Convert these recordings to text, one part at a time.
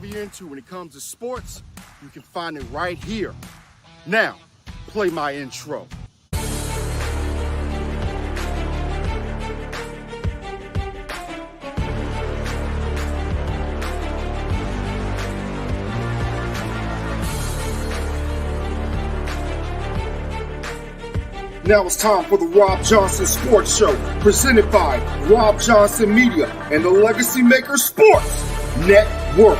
be into when it comes to sports, you can find it right here. Now, play my intro. Now it's time for the Robb Johnson Sports Show, presented by Robb Johnson Media and the Legacy Maker Sports Network.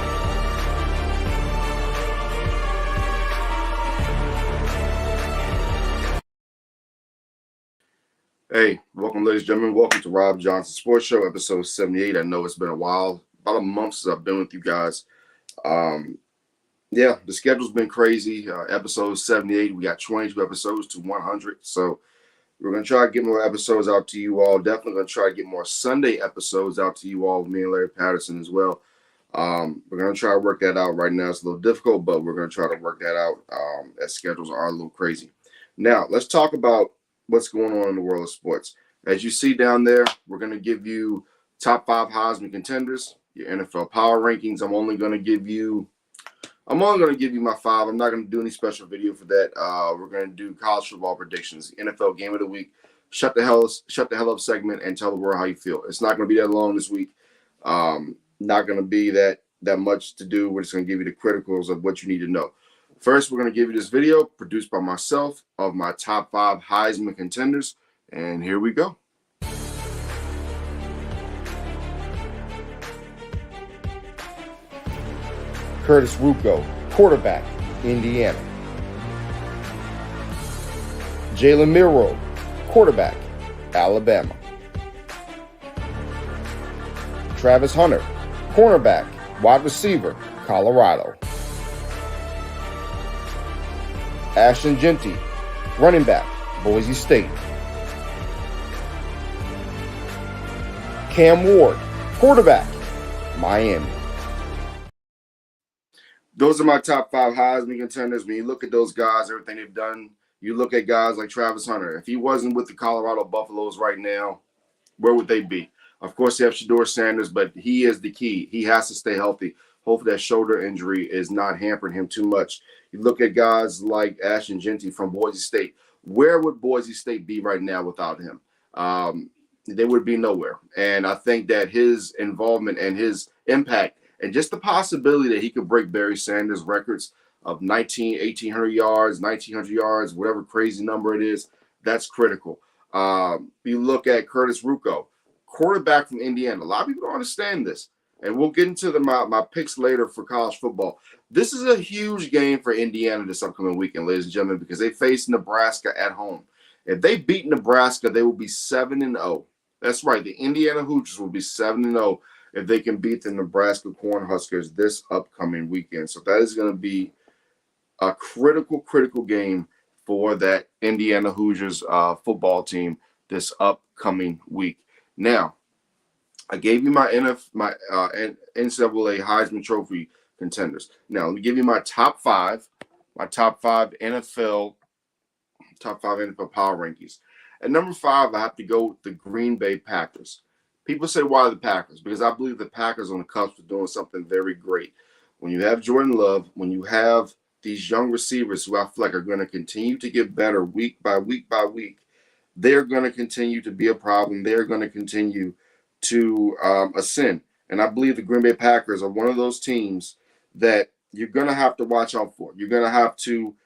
Hey, welcome, ladies and gentlemen. Welcome to Robb Johnson Sports Show, episode 78. I know it's been a while, about a month since I've been with you guys. The schedule's been crazy. Episode 78, we got 22 episodes to 100. So we're going to try to get more episodes out to you all. Definitely going to try to get more Sunday episodes out to you all, me and Larry Patterson as well. We're going to try to work that out right now. It's a little difficult, but we're going to try to work that out as schedules are a little crazy. Now, let's talk about what's going on in the world of sports. As you see down there, we're going to give you top 5 Heisman contenders, your NFL power rankings. I'm only going to give you my 5. I'm not going to do any special video for that. We're going to do college football predictions, NFL game of the week, shut the hell up segment, and tell the world how you feel. It's not going to be that long this week. Not going to be that much to do. We're just going to give you the criticals of what you need to know. First, we're going to give you this video produced by myself of my top 5 Heisman contenders, and here we go. Curtis Rucco, quarterback, Indiana. Jalen Milroe, quarterback, Alabama. Travis Hunter, cornerback, wide receiver, Colorado. Ashton Jeanty, running back, Boise State. Cam Ward, quarterback, Miami. Those are my top 5 Heisman contenders. When you look at those guys, everything they've done, you look at guys like Travis Hunter. If he wasn't with the Colorado Buffaloes right now, where would they be? Of course, they have Shedeur Sanders, but he is the key. He has to stay healthy. Hopefully that shoulder injury is not hampering him too much. You look at guys like Ashton Jeanty from Boise State. Where would Boise State be right now without him? They would be nowhere. And I think that his involvement and his impact and just the possibility that he could break Barry Sanders' records of 1,800 yards, 1,900 yards, whatever crazy number it is, that's critical. You look at Curtis Rucco, quarterback from Indiana. A lot of people don't understand this. And we'll get into my picks later for college football. This is a huge game for Indiana this upcoming weekend, ladies and gentlemen, because they face Nebraska at home. If they beat Nebraska, they will be 7-0. That's right. The Indiana Hoosiers will be 7-0 if they can beat the Nebraska Cornhuskers this upcoming weekend. So that is going to be a critical game for that Indiana Hoosiers football team this upcoming week. Now, I gave you my NCAA Heisman Trophy contenders. Now, let me give you my top 5 NFL power rankings. At number 5, I have to go with the Green Bay Packers. People say, why the Packers? Because I believe the Packers on the cusp of doing something very great. When you have Jordan Love, when you have these young receivers who I feel like are going to continue to get better week by week by week, they're going to continue to be a problem. They're going to continue to ascend. And I believe the Green Bay Packers are one of those teams that you're going to have to watch out for. You're going to have to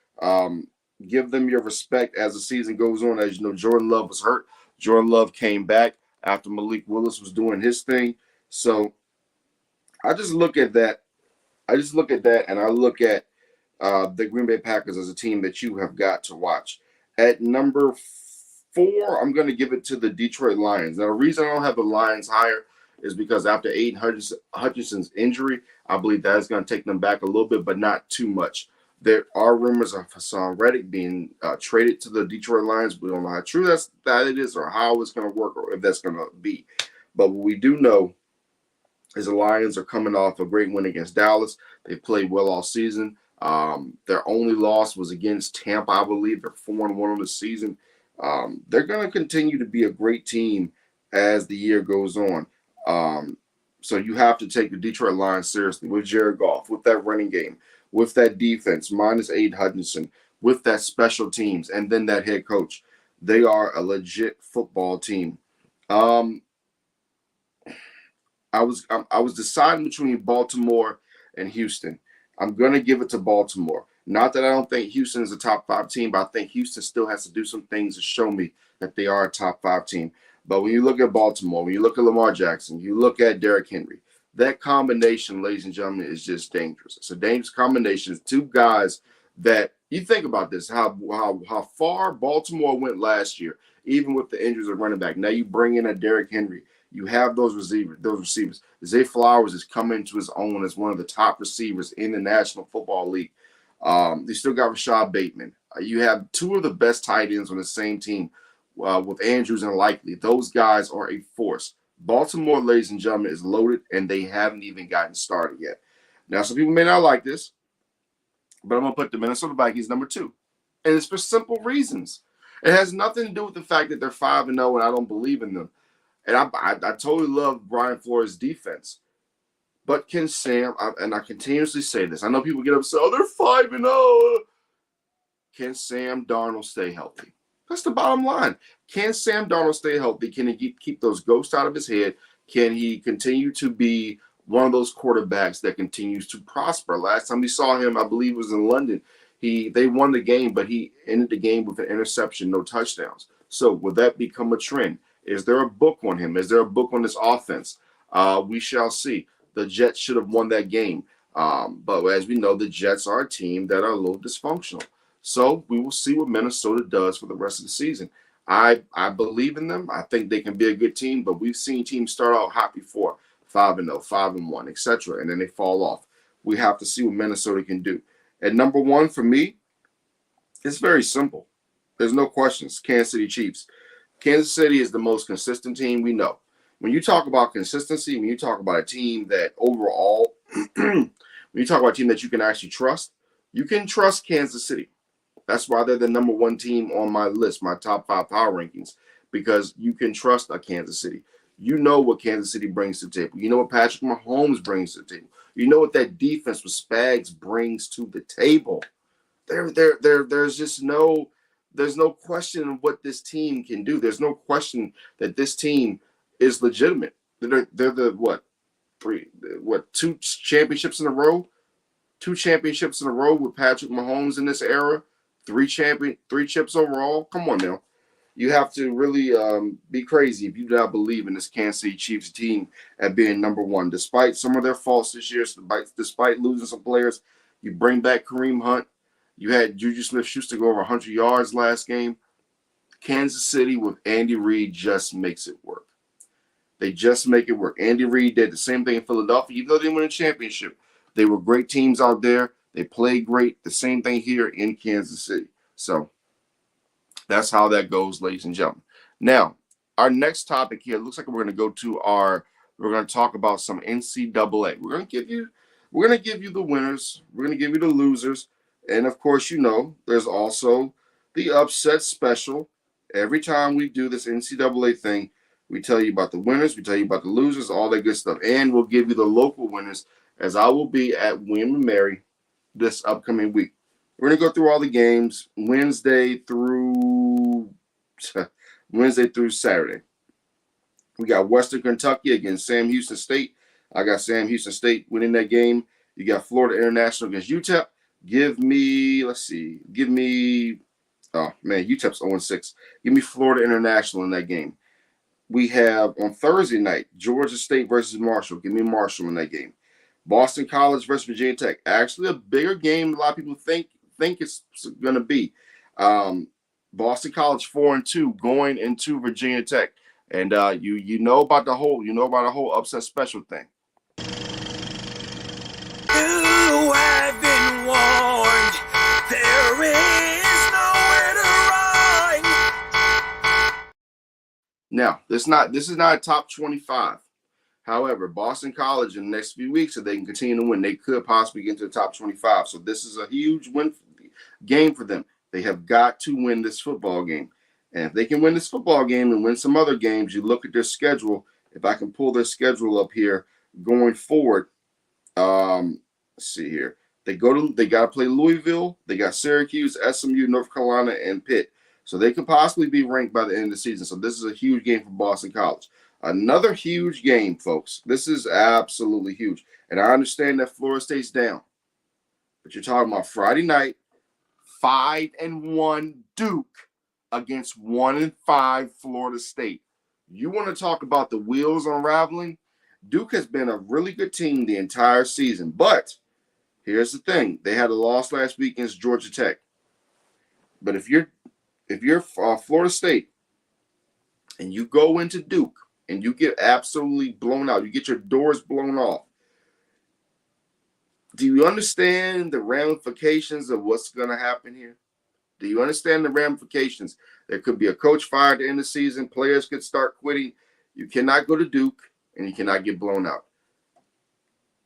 give them your respect as the season goes on. As you know, Jordan Love was hurt. Jordan Love came back after Malik Willis was doing his thing. So I just look at that. And I look at the Green Bay Packers as a team that you have got to watch. At number 4, I'm going to give it to the Detroit Lions. Now, the reason I don't have the Lions higher is because after Aiden Hutchinson's injury, I believe that is going to take them back a little bit, but not too much. There are rumors of Hassan Reddick being traded to the Detroit Lions. We don't know how true that it is or how it's going to work or if that's going to be. But what we do know is the Lions are coming off a great win against Dallas. They played well all season. Their only loss was against Tampa, I believe. They're 4-1 on the season. They're going to continue to be a great team as the year goes on. So you have to take the Detroit Lions seriously with Jared Goff, with that running game, with that defense, minus Aid Hutchinson, with that special teams, and then that head coach. They are a legit football team. Um, I was deciding between Baltimore and Houston. I'm gonna give it to Baltimore. Not that I don't think Houston is a top five team, but I think Houston still has to do some things to show me that they are a top five team. But when you look at Baltimore, when you look at Lamar Jackson, you look at Derrick Henry, that combination, ladies and gentlemen, is just dangerous. It's a dangerous combination. It's two guys that you think about this, how far Baltimore went last year, even with the injuries of running back. Now you bring in a Derrick Henry. You have those receivers. Zay Flowers is coming to his own as one of the top receivers in the National Football League. They still got Rashad Bateman. You have two of the best tight ends on the same team with Andrews and Likely. Those guys are a force. Baltimore, ladies and gentlemen, is loaded, and they haven't even gotten started yet. Now, some people may not like this, but I'm going to put the Minnesota Vikings number 2. And it's for simple reasons. It has nothing to do with the fact that they're 5-0 and I don't believe in them. And I totally love Brian Flores' defense. But can Sam, and I continuously say this, I know people get upset, oh, they're 5-0. Can Sam Darnold stay healthy? That's the bottom line. Can Sam Darnold stay healthy? Can he keep those ghosts out of his head? Can he continue to be one of those quarterbacks that continues to prosper? Last time we saw him, I believe it was in London. They won the game, but he ended the game with an interception, no touchdowns. So will that become a trend? Is there a book on him? Is there a book on this offense? We shall see. The Jets should have won that game. But as we know, the Jets are a team that are a little dysfunctional. So we will see what Minnesota does for the rest of the season. I believe in them. I think they can be a good team, but we've seen teams start out hot before, 5-0, 5-1, etc., and then they fall off. We have to see what Minnesota can do. At number 1 for me, it's very simple. There's no questions. Kansas City Chiefs. Kansas City is the most consistent team we know. When you talk about consistency, when you talk about a team that overall, when you talk about a team that you can actually trust, you can trust Kansas City. That's why they're the number 1 team on my list, my top 5 power rankings, because you can trust a Kansas City. You know what Kansas City brings to the table. You know what Patrick Mahomes brings to the table. You know what that defense with Spags brings to the table. There's just there's no question of what this team can do. There's no question that this team is legitimate. They're the 2 championships in a row? 2 championships in a row with Patrick Mahomes in this era. 3 chips overall. Come on now. You have to really be crazy if you do not believe in this Kansas City Chiefs team at being number 1. Despite some of their faults this year, despite losing some players, you bring back Kareem Hunt. You had Juju Smith-Schuster go over 100 yards last game. Kansas City with Andy Reid just makes it work. They just make it work. Andy Reid did the same thing in Philadelphia, even though they didn't win a championship. They were great teams out there. They played great. The same thing here in Kansas City. So that's how that goes, ladies and gentlemen. Now, our next topic here looks like we're going to talk about some NCAA. We're going to give you the winners. We're going to give you the losers. And of course, there's also the upset special. Every time we do this NCAA thing, we tell you about the winners, we tell you about the losers, all that good stuff. And we'll give you the local winners, as I will be at William & Mary this upcoming week. We're going to go through all the games Wednesday through Saturday. We got Western Kentucky against Sam Houston State. I got Sam Houston State winning that game. You got Florida International against UTEP. UTEP's 0-6. Give me Florida International in that game. We have on Thursday night, Georgia State versus Marshall. Give me Marshall in that game. Boston College versus Virginia Tech. Actually, a bigger game. A lot of people think it's going to be. Boston College 4-2 going into Virginia Tech, and you know about the whole upset special thing. You have been warned. There is nowhere to run. Now, this is not a top 25. However, Boston College in the next few weeks, if they can continue to win, they could possibly get into the top 25. So this is a huge game for them. They have got to win this football game. And if they can win this football game and win some other games, you look at their schedule. If I can pull their schedule up here, going forward. Let's see here. They got to play Louisville. They got Syracuse, SMU, North Carolina, and Pitt. So they could possibly be ranked by the end of the season. So this is a huge game for Boston College. Another huge game, folks. This is absolutely huge. And I understand that Florida State's down. But you're talking about Friday night, 5-1 Duke against 1-5 Florida State. You want to talk about the wheels unraveling? Duke has been a really good team the entire season. But here's the thing. They had a loss last week against Georgia Tech. But if you're Florida State and you go into Duke and you get absolutely blown out, you get your doors blown off, do you understand the ramifications of what's going to happen here? Do you understand the ramifications? There could be a coach fired at the end of the season. Players could start quitting. You cannot go to Duke, and you cannot get blown out.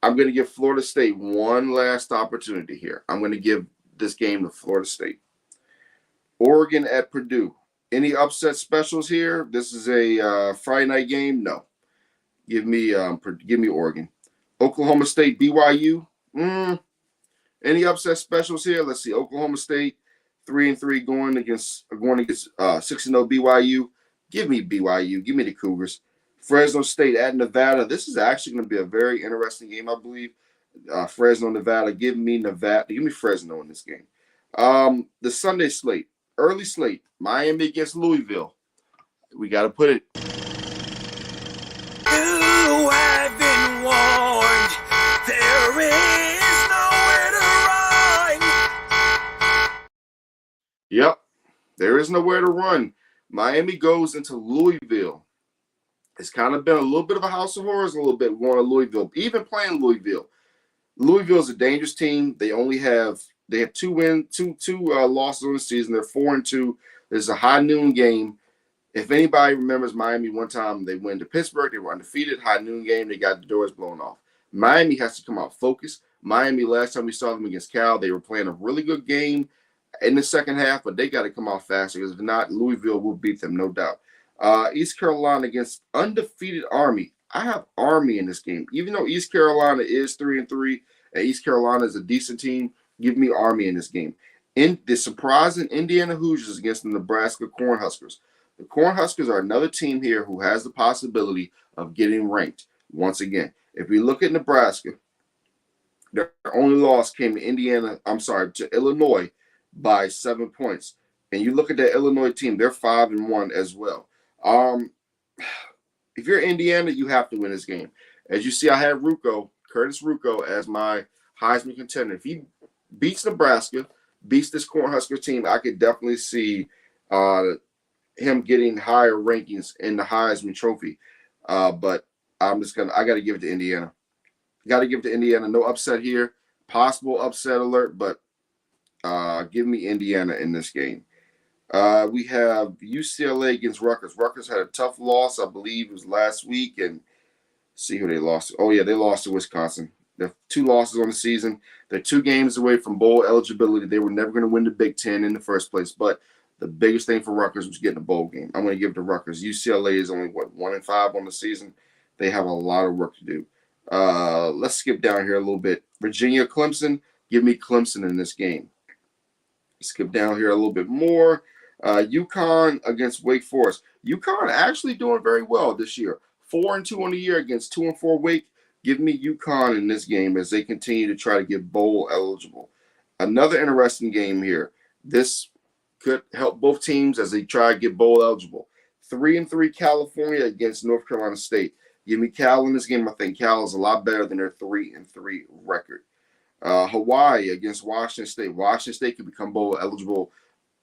I'm going to give Florida State one last opportunity here. I'm going to give this game to Florida State. Oregon at Purdue. Any upset specials here? This is a Friday night game? No. Give me Oregon. Oklahoma State, BYU. Any upset specials here? Let's see. Oklahoma State 3-3 going against 6-0 BYU. Give me BYU. Give me the Cougars. Fresno State at Nevada. This is actually going to be a very interesting game, I believe. Fresno, Nevada. Give me Nevada. Give me Fresno in this game. The Sunday slate, early slate. Miami against Louisville. We got to put it. You have been warned. There is nowhere to run. Yep, there is nowhere to run. Miami goes into Louisville. It's kind of been a little bit of a house of horrors, a little bit going to Louisville. Even playing Louisville, Louisville's a dangerous team. They have two losses on the season. They're 4-2. There's a high noon game. If anybody remembers Miami, one time they went to Pittsburgh. They were undefeated. High noon game. They got the doors blown off. Miami has to come out focused. Miami, last time we saw them against Cal, they were playing a really good game in the second half, but they got to come out faster because if not, Louisville will beat them, no doubt. East Carolina against undefeated Army. I have Army in this game. Even though East Carolina is 3-3 and East Carolina is a decent team, give me Army in this game. In the surprising Indiana Hoosiers against the Nebraska Cornhuskers. The Cornhuskers are another team here who has the possibility of getting ranked once again. If we look at Nebraska, their only loss came to Illinois by 7 points. And you look at that Illinois team, they're 5-1 as well. If you're Indiana, you have to win this game. As you see, I had Curtis Rucco, as my Heisman contender. If he beats Nebraska, beats this Cornhusker team, I could definitely see him getting higher rankings in the Heisman Trophy. But I got to give it to Indiana. Got to give it to Indiana. No upset here. Possible upset alert, but give me Indiana in this game. We have UCLA against Rutgers. Rutgers had a tough loss, I believe it was last week, and see who they lost to. Oh, yeah, they lost to Wisconsin. They're 2 losses on the season. They're 2 games away from bowl eligibility. They were never going to win the Big Ten in the first place, but the biggest thing for Rutgers was getting a bowl game. I'm going to give it to Rutgers. UCLA is only, 1-5 on the season. They have a lot of work to do. Let's skip down here a little bit. Virginia, Clemson. Give me Clemson in this game. Skip down here a little bit more. UConn against Wake Forest. UConn actually doing very well this year. 4-2 on the year against 2-4 Wake. Give me UConn in this game as they continue to try to get bowl eligible. Another interesting game here. This could help both teams as they try to get bowl eligible. 3-3 California against North Carolina State. Give me Cal in this game. I think Cal is a lot better than their 3-3 record. Hawaii against Washington State. Washington State could become bowl eligible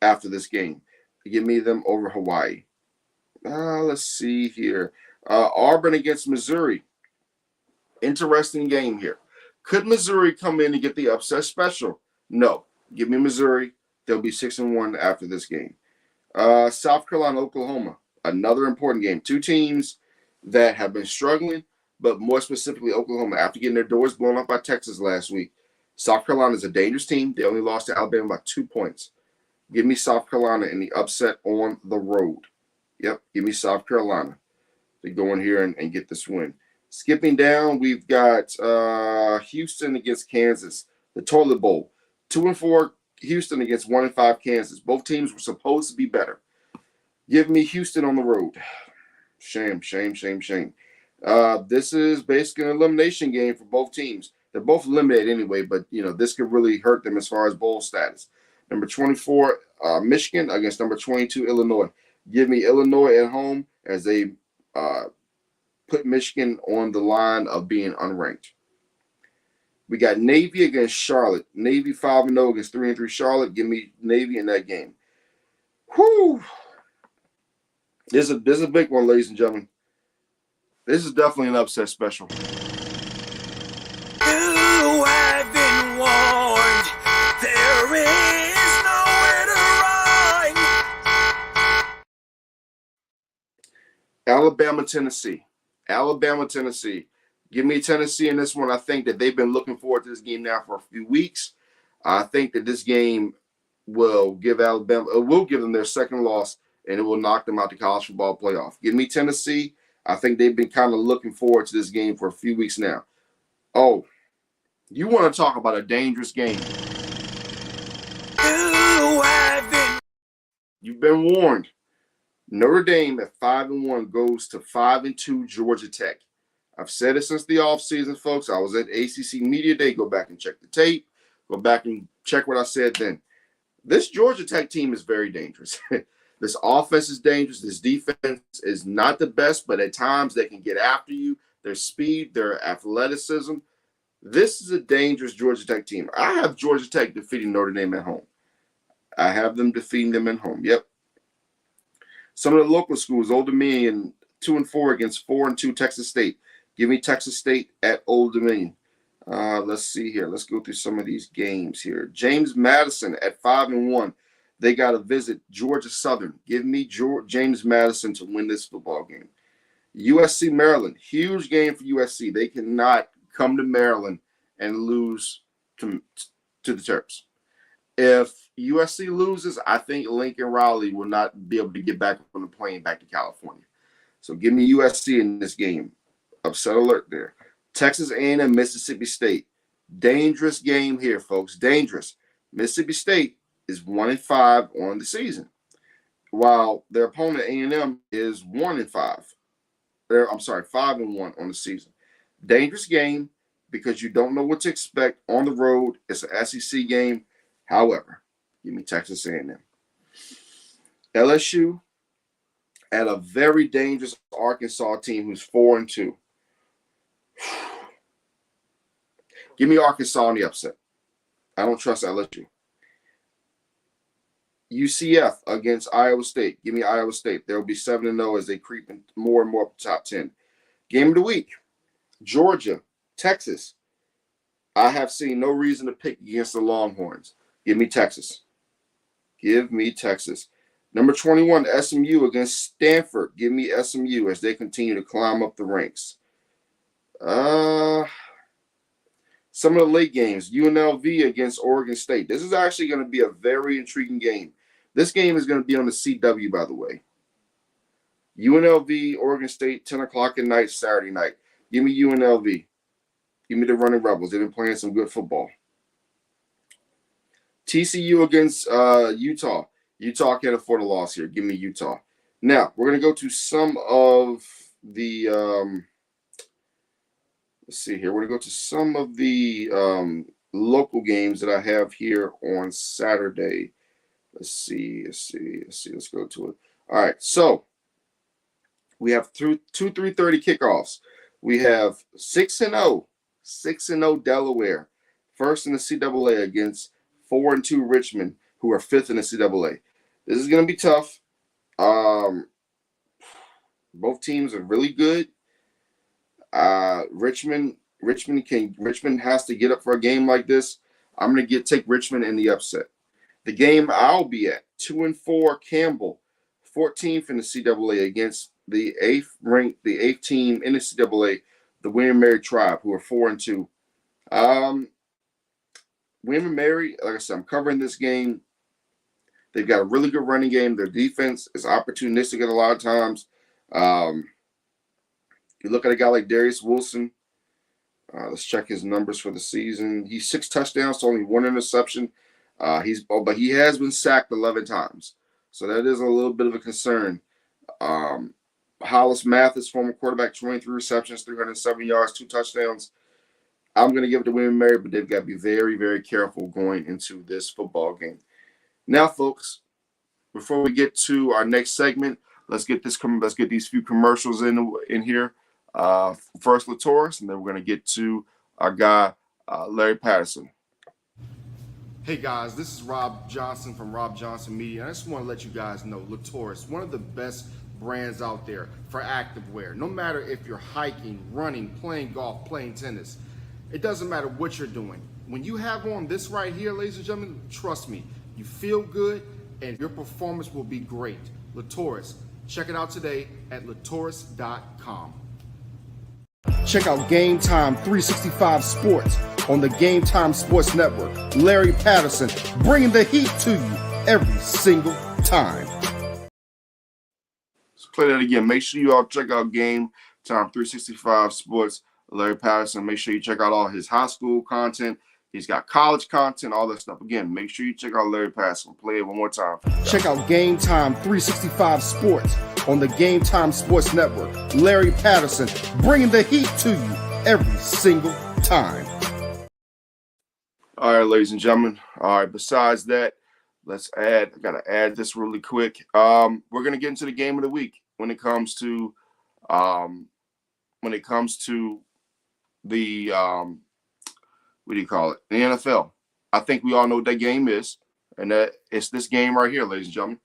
after this game. Give me them over Hawaii. Let's see here. Auburn against Missouri. Interesting game here. Could Missouri come in and get the upset special? No. Give me Missouri. They'll be 6-1 after this game. South Carolina, Oklahoma. Another important game. 2 teams that have been struggling, but more specifically Oklahoma, after getting their doors blown up by Texas last week. South Carolina is a dangerous team. They only lost to Alabama by 2 points. Give me South Carolina in the upset on the road. Yep, give me South Carolina to go in here and get this win. Skipping down, we've got Houston against Kansas, the Toilet Bowl. 2-4 Houston against 1-5 Kansas. Both teams were supposed to be better. Give me Houston on the road. Shame, shame, shame, shame. This is basically an elimination game for both teams. They're both eliminated anyway, but this could really hurt them as far as bowl status. Number 24, Michigan against number 22, Illinois. Give me Illinois at home as they put Michigan on the line of being unranked. We got Navy against Charlotte. Navy 5-0 against 3-3 Charlotte. Give me Navy in that game. Whew. This is a big one, ladies and gentlemen. This is definitely an upset special. You have been warned. There is nowhere to run. Alabama, Tennessee. Alabama, Tennessee. Give me Tennessee in this one. I think that they've been looking forward to this game now for a few weeks. I think that this game will give them their second loss, and it will knock them out the college football playoff. Give me Tennessee. I think they've been kind of looking forward to this game for a few weeks now. Oh, you want to talk about a dangerous game? You've been warned. Notre Dame at 5-1 goes to 5-2 Georgia Tech. I've said it since the offseason, folks. I was at ACC Media Day. Go back and check the tape. Go back and check what I said then. This Georgia Tech team is very dangerous. This offense is dangerous. This defense is not the best, but at times they can get after you. Their speed, their athleticism. This is a dangerous Georgia Tech team. I have Georgia Tech defeating Notre Dame at home. I have them defeating them at home. Yep. Some of the local schools, Old Dominion, 2-4 against 4-2 Texas State. Give me Texas State at Old Dominion. Let's see here. Let's go through some of these games here. James Madison at 5-1. They got to visit Georgia Southern. Give me James Madison to win this football game. USC Maryland. Huge game for USC. They cannot come to Maryland and lose to the Terps. If USC loses, I think Lincoln Riley will not be able to get back on the plane back to California. So give me USC in this game. Upset alert there. Texas A&M, Mississippi State. Dangerous game here, folks. Dangerous. Mississippi State is 1-5 on the season, while their opponent A&M is 1-5. 5-1 on the season. Dangerous game because you don't know what to expect on the road. It's an SEC game. However, give me Texas A&M. LSU at a very dangerous Arkansas team who's 4-2. Give me Arkansas on the upset. I don't trust LSU. UCF against Iowa State. Give me Iowa State. They'll be 7-0 as they creep in more and more up the top 10. Game of the week. Georgia, Texas. I have seen no reason to pick against the Longhorns. Give me Texas. Give me Texas. Number 21, SMU against Stanford. Give me SMU as they continue to climb up the ranks. Some of the late games. UNLV against Oregon State. This is actually going to be a very intriguing game. This game is going to be on the CW, by the way. UNLV, Oregon State, 10 o'clock at night, Saturday night. Give me UNLV. Give me the Running Rebels. They've been playing some good football. TCU against Utah. Utah can't afford a loss here. Give me Utah. Now, we're going to go to some of the let's see here. We're going to go to some of the local games that I have here on Saturday. Let's see. Let's go to it. All right. So we have two 3:30 kickoffs. We have 6-0 Delaware, first in the CAA against 4-2 Richmond, who are fifth in the CAA. This is going to be tough. Both teams are really good. Richmond has to get up for a game like this. I'm going to take Richmond in the upset. The game I'll be at, 2-4 Campbell, 14th in the CAA against the eighth team in the CAA, the William Mary Tribe, who are 4-2. William Mary, like I said, I'm covering this game. They've got a really good running game. Their defense is opportunistic at a lot of times. You look at a guy like Darius Wilson. Let's check his numbers for the season. He's 6 touchdowns to only 1 interception. But he has been sacked 11 times, so that is a little bit of a concern. Um, Hollis Mathis, former quarterback, 23 receptions, 307 yards, 2 touchdowns. I'm going to give it to William Mary, but they've got to be very, very careful going into this football game. Now, folks, before we get to our next segment, let's get these few commercials in here. First, Latoris, and then we're going to get to our guy, Larry Patterson. Hey guys, this is Robb Johnson from Robb Johnson Media. And I just want to let you guys know Latoris, one of the best brands out there for activewear. No matter if you're hiking, running, playing golf, playing tennis, it doesn't matter what you're doing. When you have on this right here, ladies and gentlemen, trust me, you feel good and your performance will be great. Latoris, check it out today at latoris.com. Check out Game Time 365 Sports on the Game Time Sports Network. Larry Patterson bringing the heat to you every single time. Let's play that again. Make sure you all check out Game Time 365 Sports. Larry Patterson. Make sure you check out all his high school content. He's got college content, all that stuff. Again, make sure you check out Larry Patterson. Play it one more time. Check out Game Time 365 Sports on the Game Time Sports Network. Larry Patterson bringing the heat to you every single time. All right, ladies and gentlemen. All right, besides that, I got to add this really quick. We're going to get into the game of the week when it comes to the what do you call it? The NFL. I think we all know what that game is, and that it's this game right here, ladies and gentlemen.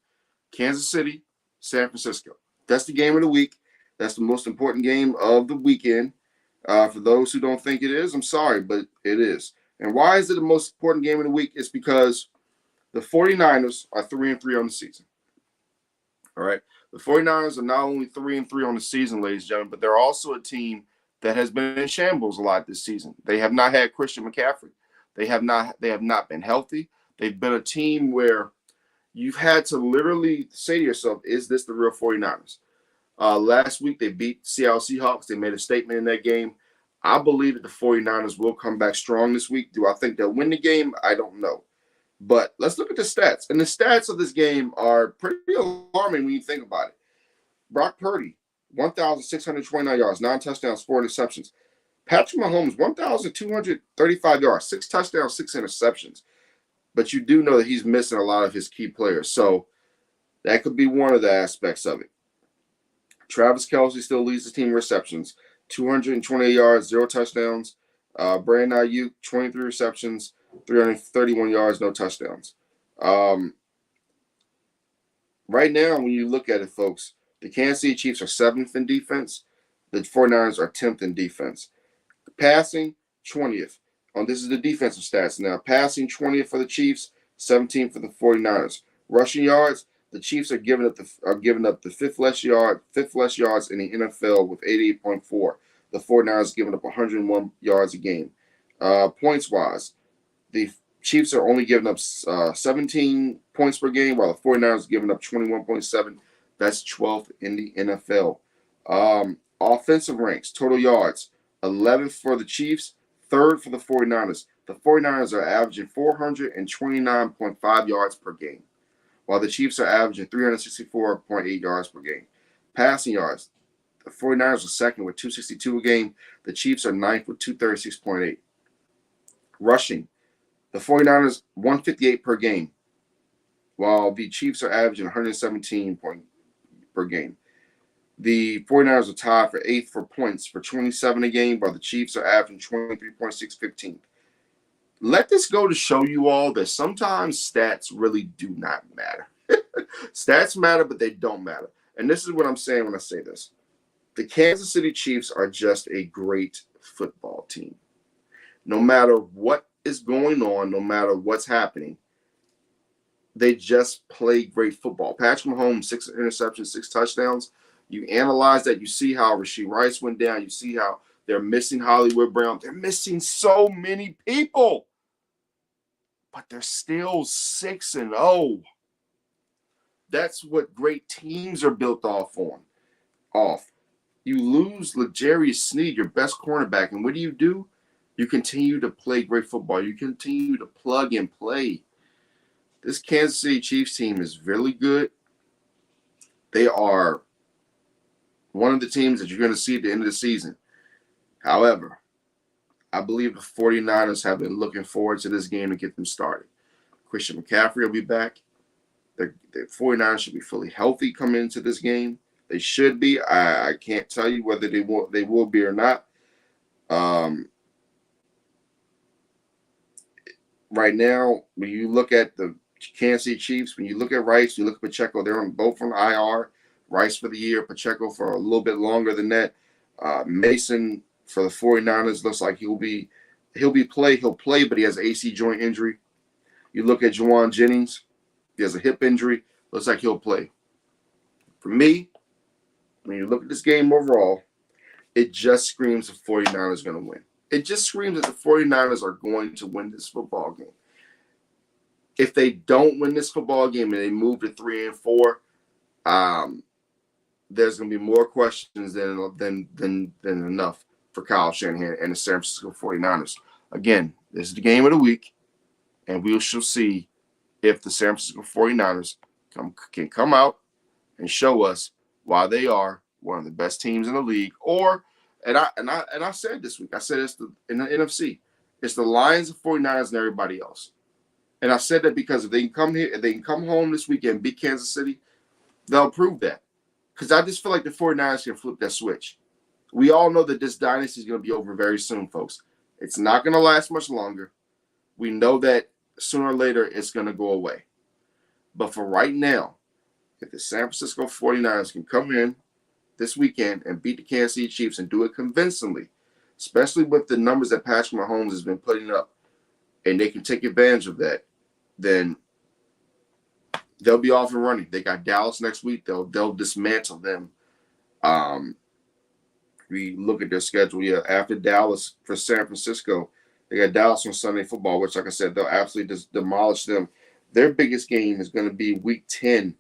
Kansas City, San Francisco. That's the game of the week. That's the most important game of the weekend. For those who don't think it is, I'm sorry, but it is. And why is it the most important game of the week? It's because the 49ers are 3-3 on the season. All right. The 49ers are not only 3-3 on the season, ladies and gentlemen, but they're also a team that has been in shambles a lot this season. They have not had Christian McCaffrey. They have not been healthy. They've been a team where you've had to literally say to yourself, is this the real 49ers? Last week, they beat Seattle Seahawks. They made a statement in that game. I believe that the 49ers will come back strong this week. Do I think they'll win the game? I don't know. But let's look at the stats. And the stats of this game are pretty alarming when you think about it. Brock Purdy, 1,629 yards, 9 touchdowns, 4 interceptions. Patrick Mahomes, 1,235 yards, 6 touchdowns, 6 interceptions. But you do know that he's missing a lot of his key players. So that could be one of the aspects of it. Travis Kelce still leads the team in receptions, 228 yards, 0 touchdowns. Brandon Ayuk, 23 receptions, 331 yards, no touchdowns. Right now, when you look at it, folks, the Kansas City Chiefs are 7th in defense. The 49ers are 10th in defense. Passing, 20th. This is the defensive stats now. Passing, 20th for the Chiefs, 17th for the 49ers. Rushing yards, the Chiefs are giving up the fifth less yards in the NFL with 88.4. The 49ers giving up 101 yards a game. Points-wise, the Chiefs are only giving up 17 points per game, while the 49ers are giving up 21.7. That's 12th in the NFL. Offensive ranks, total yards, 11th for the Chiefs, 3rd for the 49ers. The 49ers are averaging 429.5 yards per game, while the Chiefs are averaging 364.8 yards per game. Passing yards, the 49ers are second with 262 a game. The Chiefs are ninth with 236.8. Rushing, the 49ers 158 per game, while the Chiefs are averaging 117 per game. The 49ers are tied for 8th for points for 27 a game, while the Chiefs are averaging 23.6 15th. Let this go to show you all that sometimes stats really do not matter. Stats matter, but they don't matter. And this is what I'm saying when I say this. The Kansas City Chiefs are just a great football team. No matter what is going on, no matter what's happening, they just play great football. Patrick Mahomes, 6 interceptions, 6 touchdowns. You analyze that, you see how Rashee Rice went down. You see how they're missing Hollywood Brown. They're missing so many people. But they're still 6-0. That's what great teams are built off. You lose L'Jarius Sneed, your best cornerback, and what do? You continue to play great football. You continue to plug and play. This Kansas City Chiefs team is really good. They are one of the teams that you're going to see at the end of the season. However, I believe the 49ers have been looking forward to this game to get them started. Christian McCaffrey will be back. The 49ers should be fully healthy coming into this game. They should be. I can't tell you whether they will be or not. Right now, when you look at the Kansas City Chiefs, when you look at Rice, you look at Pacheco, they're on both on IR. Rice for the year, Pacheco for a little bit longer than that. Mason for the 49ers looks like he'll play, but he has an AC joint injury. You look at Juwan Jennings, he has a hip injury, looks like he'll play. For me, when you look at this game overall, it just screams the 49ers going to win. It just screams that the 49ers are going to win this football game. If they don't win this football game and they move to 3-4, there's going to be more questions than enough for Kyle Shanahan and the San Francisco 49ers. Again, this is the game of the week, and we shall see if the San Francisco 49ers can come out and show us why they are one of the best teams in the league. And I said this week, I said in the NFC, it's the Lions, the 49ers, and everybody else. And I said that because if they can come here, if they can come home this weekend and beat Kansas City, they'll prove that. Because I just feel like the 49ers can flip that switch. We all know that this dynasty is going to be over very soon, folks. It's not going to last much longer. We know that sooner or later it's going to go away. But for right now, if the San Francisco 49ers can come in this weekend and beat the Kansas City Chiefs and do it convincingly, especially with the numbers that Patrick Mahomes has been putting up, and they can take advantage of that, then they'll be off and running. They got Dallas next week. They'll dismantle them. We look at their schedule. Yeah, after Dallas for San Francisco, they got Dallas on Sunday Football, which, like I said, they'll absolutely just demolish them. Their biggest game is going to be Week 10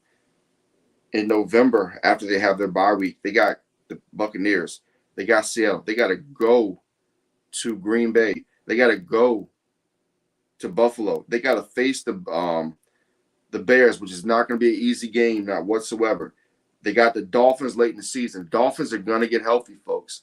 in November after they have their bye week. They got the Buccaneers. They got Seattle. They got to go to Green Bay. They got to go to Buffalo. They got to face the Bears, which is not going to be an easy game, not whatsoever. They got the Dolphins late in the season. Dolphins are going to get healthy, folks.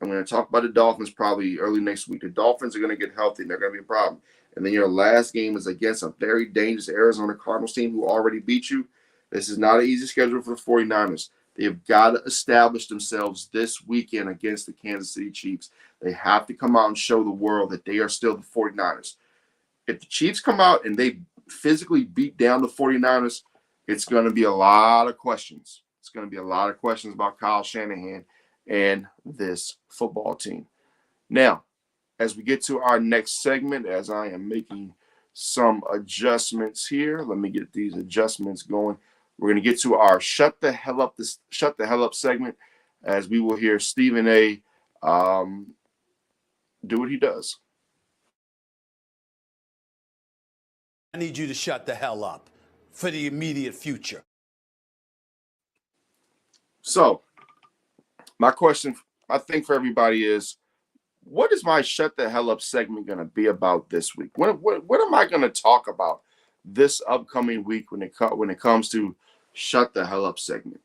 I'm going to talk about the Dolphins probably early next week. The Dolphins are going to get healthy, and they're going to be a problem. And then your last game is against a very dangerous Arizona Cardinals team who already beat you. This is not an easy schedule for the 49ers. They have got to establish themselves this weekend against the Kansas City Chiefs. They have to come out and show the world that they are still the 49ers. If the Chiefs come out and they physically beat down the 49ers, it's going to be a lot of questions. It's going to be a lot of questions about Kyle Shanahan and this football team. Now, as we get to our next segment, as I am making some adjustments here, let me get these adjustments going. We're going to get to our Shut the Hell Up segment, as we will hear Stephen A. Do what he does. I need you to shut the hell up for the immediate future. So, my question, I think, for everybody is, what is my Shut the Hell Up segment going to be about this week? What am I going to talk about this upcoming week when it comes to Shut the Hell Up segment?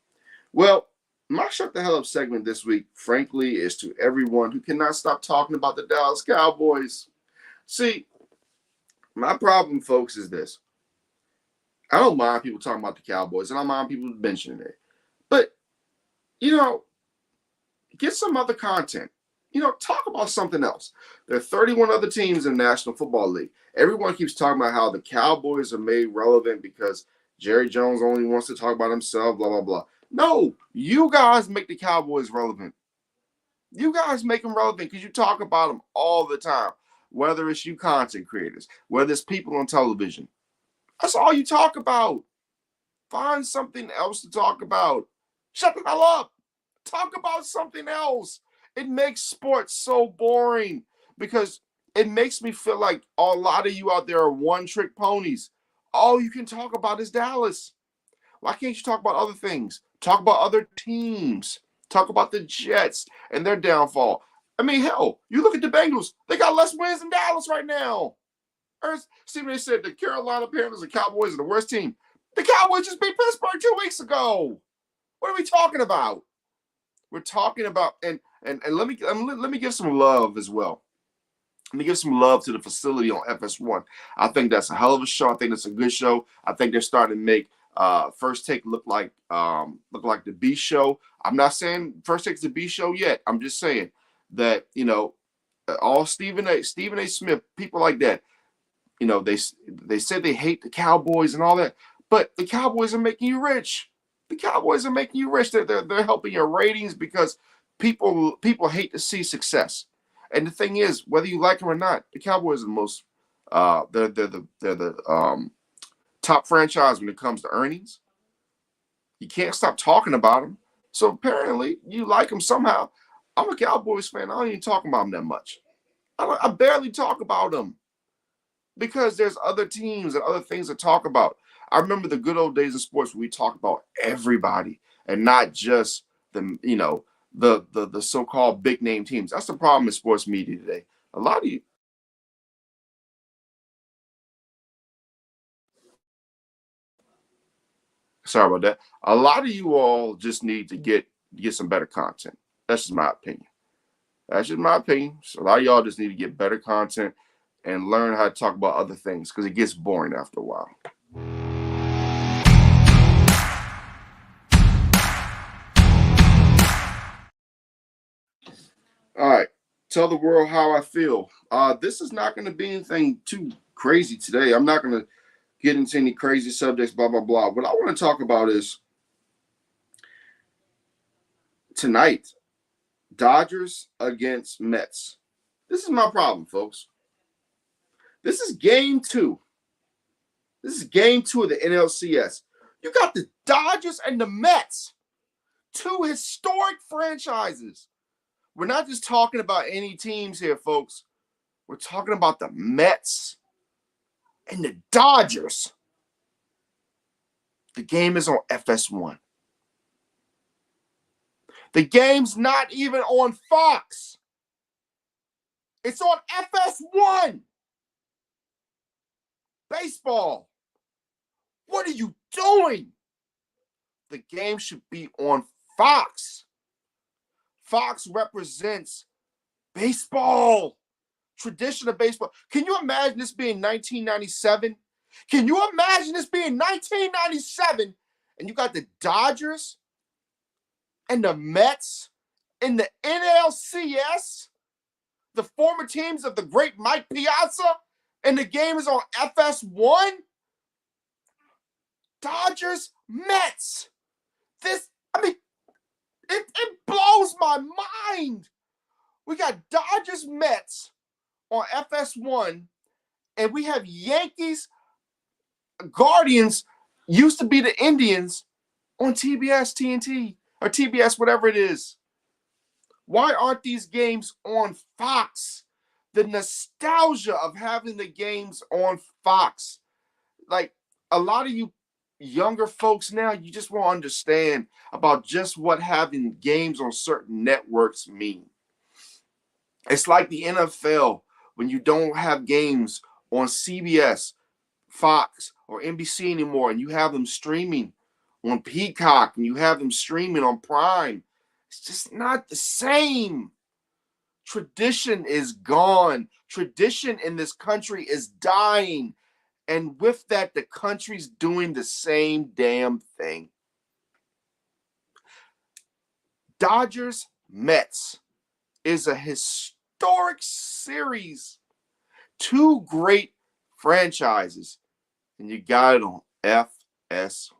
Well, my Shut the Hell Up segment this week, frankly, is to everyone who cannot stop talking about the Dallas Cowboys. See, my problem, folks, is this. I don't mind people talking about the Cowboys, and I don't mind people mentioning it. But, get some other content. Talk about something else. There are 31 other teams in the National Football League. Everyone keeps talking about how the Cowboys are made relevant because Jerry Jones only wants to talk about himself, blah, blah, blah. No, you guys make the Cowboys relevant. You guys make them relevant because you talk about them all the time, whether it's you content creators, whether it's people on television. That's all you talk about. Find something else to talk about. Shut the hell up. Talk about something else. It makes sports so boring because it makes me feel like a lot of you out there are one-trick ponies. All you can talk about is Dallas. Why can't you talk about other things? Talk about other teams. Talk about the Jets and their downfall. I mean, hell, you look at the Bengals. They got less wins than Dallas right now. Stephen A. said the Carolina Panthers and Cowboys are the worst team. The Cowboys just beat Pittsburgh 2 weeks ago. What are we talking about? We're talking about and let me give some love as well. Let me give some love to the facility on FS1. I think that's a hell of a show. I think that's a good show. I think they're starting to make First Take look like the B show. I'm not saying First Take's the B show yet. I'm just saying that all Stephen A. Smith, people like that. They said they hate the Cowboys and all that, but the Cowboys are making you rich. The Cowboys are making you rich. They're helping your ratings because people hate to see success. And the thing is, whether you like them or not, the Cowboys are the most they're the top franchise when it comes to earnings. You can't stop talking about them. So apparently you like them somehow. I'm a Cowboys fan. I don't even talk about them that much. I barely talk about them because there's other teams and other things to talk about. I remember the good old days in sports where we talk about everybody and not just the so-called big name teams. That's the problem in sports media today. A lot of you. Sorry about that. A lot of you all just need to get some better content. That's just my opinion. So a lot of y'all just need to get better content and learn how to talk about other things because it gets boring after a while. All right. Tell the world how I feel. This is not going to be anything too crazy today. I'm not going to get into any crazy subjects, blah, blah, blah. What I want to talk about is tonight, Dodgers against Mets. This is my problem, folks. This is game 2. This is game 2 of the NLCS. You got the Dodgers and the Mets, 2 historic franchises. We're not just talking about any teams here, folks. We're talking about the Mets and the Dodgers. The game is on FS1. The game's not even on Fox. It's on FS1. Baseball. What are you doing? The game should be on Fox. Fox represents baseball, tradition of baseball. Can you imagine this being 1997? Can you imagine this being 1997 and you got the Dodgers and the Mets in the NLCS, the former teams of the great Mike Piazza, and the game is on FS1? Dodgers, Mets. It blows my mind. We got Dodgers, Mets on FS1, and we have Yankees, Guardians, used to be the Indians, on TBS, TNT, or TBS, whatever it is. Why aren't these games on Fox? The nostalgia of having the games on Fox. Like, a lot of you younger folks now, you just won't understand about just what having games on certain networks mean. It's like the NFL when you don't have games on CBS, Fox, or NBC anymore, and you have them streaming on Peacock and you have them streaming on Prime. It's just not the same. Tradition is gone. Tradition in this country is dying. And with that, the country's doing the same damn thing. Dodgers Mets is a historic series. 2 great franchises. And you got it on FS1.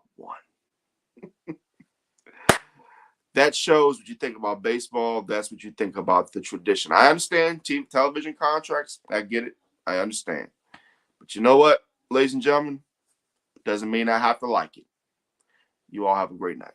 That shows what you think about baseball. That's what you think about the tradition. I understand television contracts. I get it. I understand. But you know what, ladies and gentlemen? Doesn't mean I have to like it. You all have a great night.